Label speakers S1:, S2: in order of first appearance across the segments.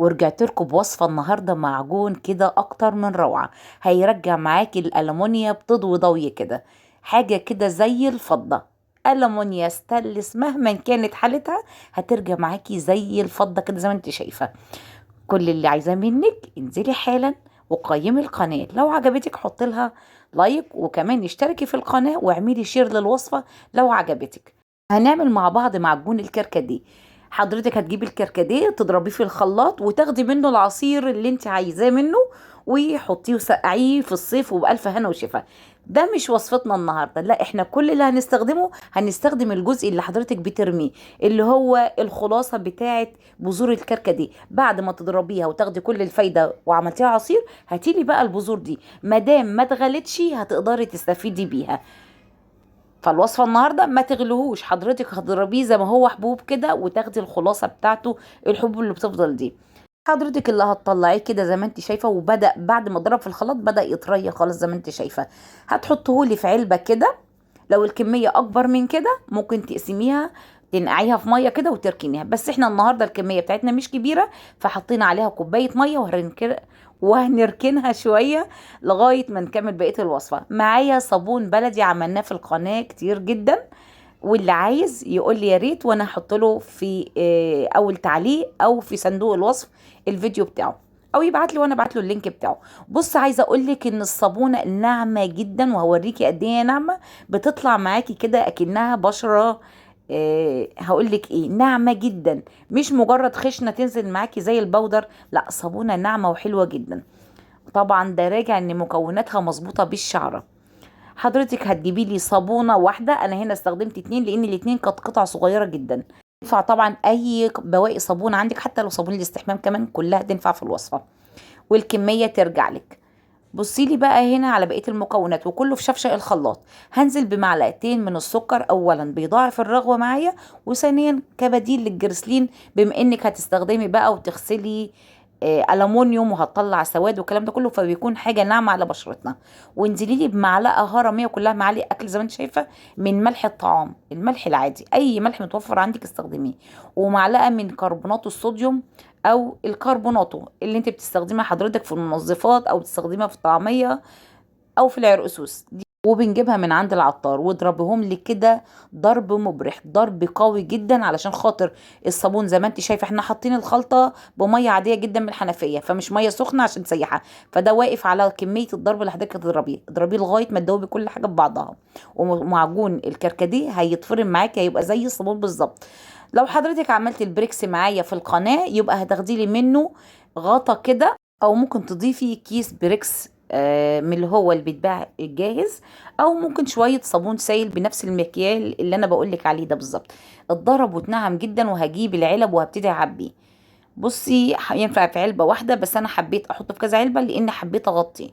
S1: ورجعت لكم بوصفة النهاردة معجون كده أكتر من روعة. هيرجع معاكي الألمونيا بتضوي ضوي كده، حاجة كده زي الفضة. ألمونيا ستانلس مهما كانت حالتها هترجع معاكي زي الفضة كده زي ما انت شايفة. كل اللي عايزاه منك انزلي حالا وقيمي القناة، لو عجبتك حطي لها لايك، وكمان اشتركي في القناة واعملي شير للوصفة لو عجبتك. هنعمل مع بعض معجون الكركديه. حضرتك هتجيبي الكركديه تضربيه في الخلاط وتاخدي منه العصير اللي انت عايزاه منه، وحطيه وسقعيه في الصيف وبألف هنا وشفا. ده مش وصفتنا النهارده، لا احنا كل اللي هنستخدم الجزء اللي حضرتك بترميه، اللي هو الخلاصه بتاعه بذور الكركديه. بعد ما تضربيها وتاخدي كل الفايده وعملتيها عصير، هاتيلي بقى البذور دي، مادام ما اتغلتش هتقدري تستفيدي بيها. فالوصفه النهارده ما تغلوهوش، حضرتك هتضربيه زي ما هو حبوب كده وتاخدي الخلاصه بتاعته، الحبوب اللي بتفضل دي. حضرتك اللي هتطلعيه كده زي ما انت شايفه، وبدا بعد ما ضرب في الخلاط بدا يطري خالص زي ما انت شايفه. هتحطهولي في علبه كده. لو الكميه اكبر من كده ممكن تقسميها، تنقعيها في ميه كده وتركنيها، بس احنا النهارده الكميه بتاعتنا مش كبيره، فحطينا عليها كوبايه ميه وهنركنها شويه لغايه ما نكمل بقيه الوصفه. معايا صابون بلدي عملناه في القناه كتير جدا، واللي عايز يقول لي يا ريت، وانا هحط له في اول تعليق او في صندوق الوصف الفيديو بتاعه، او يبعت لي وانا ابعت له اللينك بتاعه. بص، عايزه اقول لك ان الصابونه ناعمه جدا، وهوريكي قد ايه هي ناعمه. بتطلع معاكي كده اكنها بشره. هقول لك ايه، ناعمه جدا، مش مجرد خشنه تنزل معاكي زي البودر، لا صابونه ناعمه وحلوه جدا. طبعا ده راجع ان مكوناتها مظبوطه بالشعره. حضرتك هتجيبي لي صابونه واحده، انا هنا استخدمت اتنين لان الاتنين كانت قطع صغيره جدا. ينفع طبعا اي بواقي صابون عندك، حتى لو صابون الاستحمام كمان كلها تنفع في الوصفه، والكميه ترجع لك. بصي لي بقى هنا على بقيه المكونات وكله في شفشق الخلاط. هنزل بمعلقتين من السكر، اولا بيضاعف الرغوه معايا، وثانيا كبديل للجرسلين، بما انك هتستخدمي بقى وتغسلي ألمونيوم وهتطلع سواد والكلام ده كله، فبيكون حاجه ناعمه على بشرتنا. وانزلي لي بمعلقه هرميه كلها معالق اكل زي ما انت شايفه من ملح الطعام، الملح العادي، اي ملح متوفر عندك استخدميه. ومعلقه من كربونات الصوديوم او الكربوناتو اللي انت بتستخدمها حضرتك في المنظفات او بتستخدمها في الطعميه او في العرقسوس دي. وبنجيبها من عند العطار واضربهم لي كده ضرب مبرح، ضرب قوي جدا، علشان خاطر الصابون زي ما انت شايفه احنا حاطين الخلطه بميه عاديه جدا من الحنفيه، فمش ميه سخنه عشان تسيحها. فده واقف على كميه الضرب اللي حضرتك تضربيه، اضربيه لغايه ما تدوبي كل حاجه ببعضها. ومعجون الكركديه هيتفرم معاكي، هيبقى زي الصابون بالظبط. لو حضرتك عملت البريكس معايا في القناه يبقى هتاخدي لي منه غطا كده، او ممكن تضيفي كيس بريكس من اللي هو اللي بيتباع الجاهز، او ممكن شويه صابون سائل بنفس المكيال اللي انا بقولك عليه ده بالظبط. اتضرب واتنعم جدا، وهجيب العلب وهبتدي اعبيه. بصي ينفع في علبه واحده، بس انا حبيت احطه في كذا علبه لان حبيت اغطيه.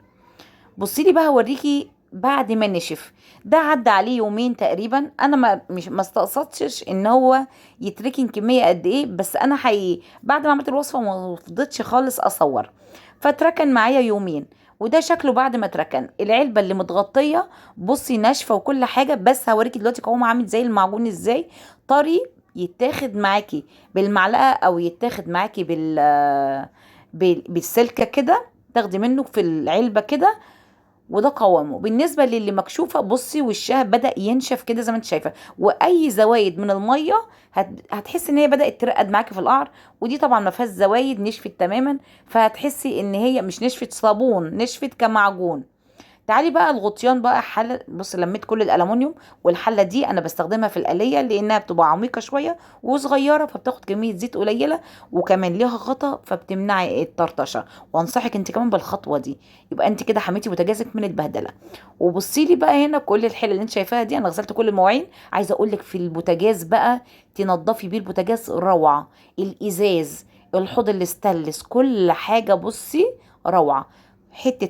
S1: بصي لي بقى اوريكي بعد ما نشف. ده عدى عليه يومين تقريبا، انا ما استقصدتش ان هو يتركن كميه قد ايه، بس انا حقيقي بعد ما عملت الوصفه ما فضيتش خالص اصور، فاتركن معايا يومين. وده شكله بعد ما اتركن، العلبه اللي متغطيه بصي ناشفه وكل حاجه، بس هوريكي دلوقتي قوام عامل زي المعجون ازاي، طري. يتاخد معاكي بالمعلقه او يتاخد معاكي بالسلكه كده، تاخدي منه في العلبه كده. وده قوامه. بالنسبه للي مكشوفه بصي وشها بدا ينشف كده زي ما انت شايفه، واي زوايد من الميه هتحسي ان هي بدات ترقد معاكي في القعر. ودي طبعا ما فيهاش زوايد، نشفت تماما، فهتحسي ان هي مش نشفت صابون، نشفت كمعجون. تعالي بقى الغطيان بقى، حله بص لميت كل الالومنيوم، والحله دي انا بستخدمها في القليه لانها بتبقى عميقه شويه وصغيره، فبتاخد كميه زيت قليله، وكمان ليها غطا فبتمنعي الطرطشه. وانصحك انت كمان بالخطوه دي، يبقى انت كده حميتي بوتاجازك من البهدله. وبصي لي بقى هنا كل الحله اللي انت شايفاها دي، انا غسلت كل المواعين. عايزه اقول لك في البوتاجاز بقى تنضفي بيه البوتاجاز روعه. الازاز، الحوض الاستانلس، كل حاجه بصي روعه. حته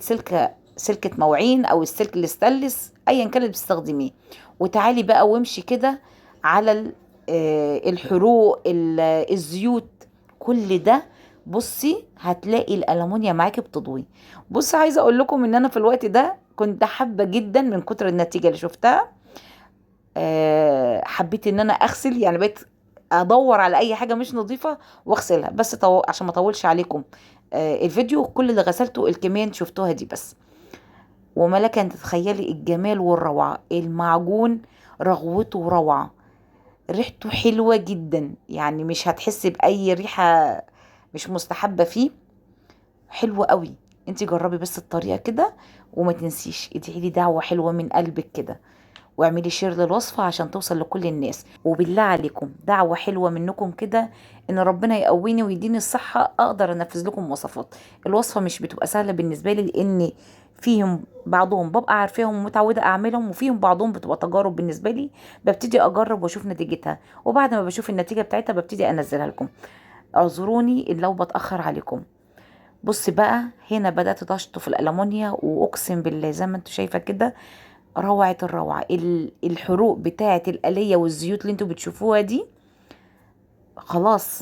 S1: سلكة مواعين او السلك اللي استانلس ايا كان اللي بتستخدميه. وتعالي بقى وامشي كده على الحروق، الزيوت، كل ده. بصي هتلاقي الالومنيا معاكي بتضوي. بصي عايزه اقول لكم ان انا في الوقت ده كنت حابه جدا من كتر النتيجه اللي شفتها. حبيت ان انا اغسل، يعني بقيت ادور على اي حاجه مش نظيفه واغسلها. بس عشان ما اطولش عليكم الفيديو، كل اللي غسلته الكميه اللي شفتوها دي بس. وما لك ان تتخيلي الجمال والروعه، المعجون رغوته روعه، ريحته حلوه جدا، يعني مش هتحسي باي ريحه مش مستحبه فيه، حلوه قوي. انت جربي بس الطريقه كده، وما تنسيش ادعي لي دعوه حلوه من قلبك كده، واعملي شير للوصفة عشان توصل لكل الناس. وبالله عليكم دعوة حلوة منكم كده، ان ربنا يقويني ويديني الصحة اقدر انفذ لكم وصفات. الوصفة مش بتبقى سهلة بالنسبة لي، لان فيهم بعضهم ببقى عارفاهم ومتعودة اعملهم، وفيهم بعضهم بتبقى تجارب بالنسبة لي، ببتدي اجرب واشوف نتيجتها، وبعد ما بشوف النتيجة بتاعتها ببتدي انزلها لكم. اعذروني لو بتأخر عليكم. بصي بقى، هنا بدأت تشطف الألمونيا، وأقسم بالله زي ما انتوا شايفة كده روعة الروعة. الحروق بتاعة الآلية والزيوت اللي انتوا بتشوفوها دي خلاص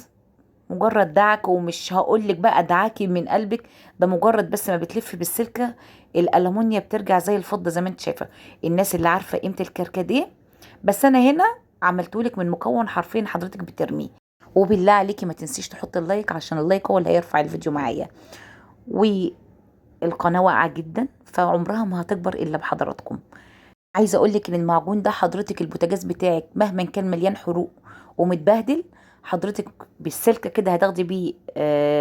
S1: مجرد دعك، ومش هقولك بقى دعاكي من قلبك، ده مجرد بس ما بتلف بالسلكة الألمونيا بترجع زي الفضة زي ما انت شايفة. الناس اللي عارفة قيمة الكركديه، بس انا هنا عملتهولك من مكون حرفيا حضرتك بترميه. وبالله عليكي ما تنسيش تحط اللايك، عشان اللايك هو اللي هيرفع الفيديو معايا. والقناة واقعة جدا، فعمرها ما هتكبر الا بحضراتكم. عايزه اقولك ان المعجون ده حضرتك البوتاجاز بتاعك مهما كان مليان حروق ومتبهدل، حضرتك بالسلكه كده هتاخدي بيه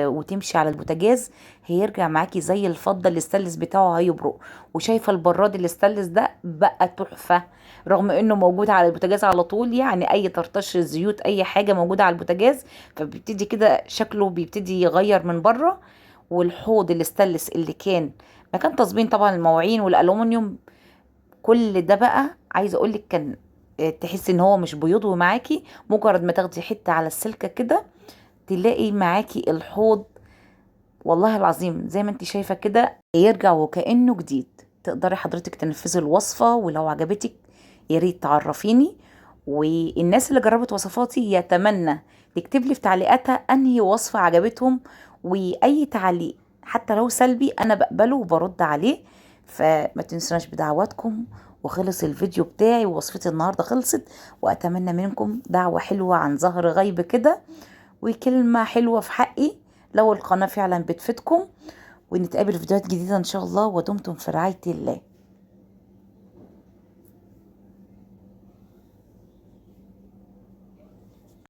S1: وتمشي على البوتاجاز، هيرجع معاكي زي الفضه. الاستانلس بتاعه هيبرق. وشايفه البراد الاستانلس ده بقى تحفه، رغم انه موجود على البوتاجاز على طول، يعني اي طرطش زيوت اي حاجه موجوده على البوتاجاز، فبيبتدي كده شكله بيبتدي يغير من بره. والحوض الاستانلس اللي كان مكان تصبين طبعا المواعين والالومنيوم، كل ده بقى عايزه اقولك كان تحسي ان هو مش بيضوي معاكي، مجرد ما تاخدي حته على السلكه كده تلاقي معاكي الحوض والله العظيم زي ما انت شايفه كده يرجع وكانه جديد. تقدري حضرتك تنفذي الوصفه، ولو عجبتك يا ريت تعرفيني. والناس اللي جربت وصفاتي يتمنى تكتب لي في تعليقاتها انهي وصفه عجبتهم، واي تعليق حتى لو سلبي انا بقبله وبرد عليه. فما تنسوناش بدعواتكم. وخلص الفيديو بتاعي ووصفتي النهارده خلصت، واتمنى منكم دعوه حلوه عن ظهر غيب كده، وكلمه حلوه في حقي لو القناه فعلا بتفيدكم. ونتقابل في فيديوهات جديده ان شاء الله، ودمتم في رعايه الله.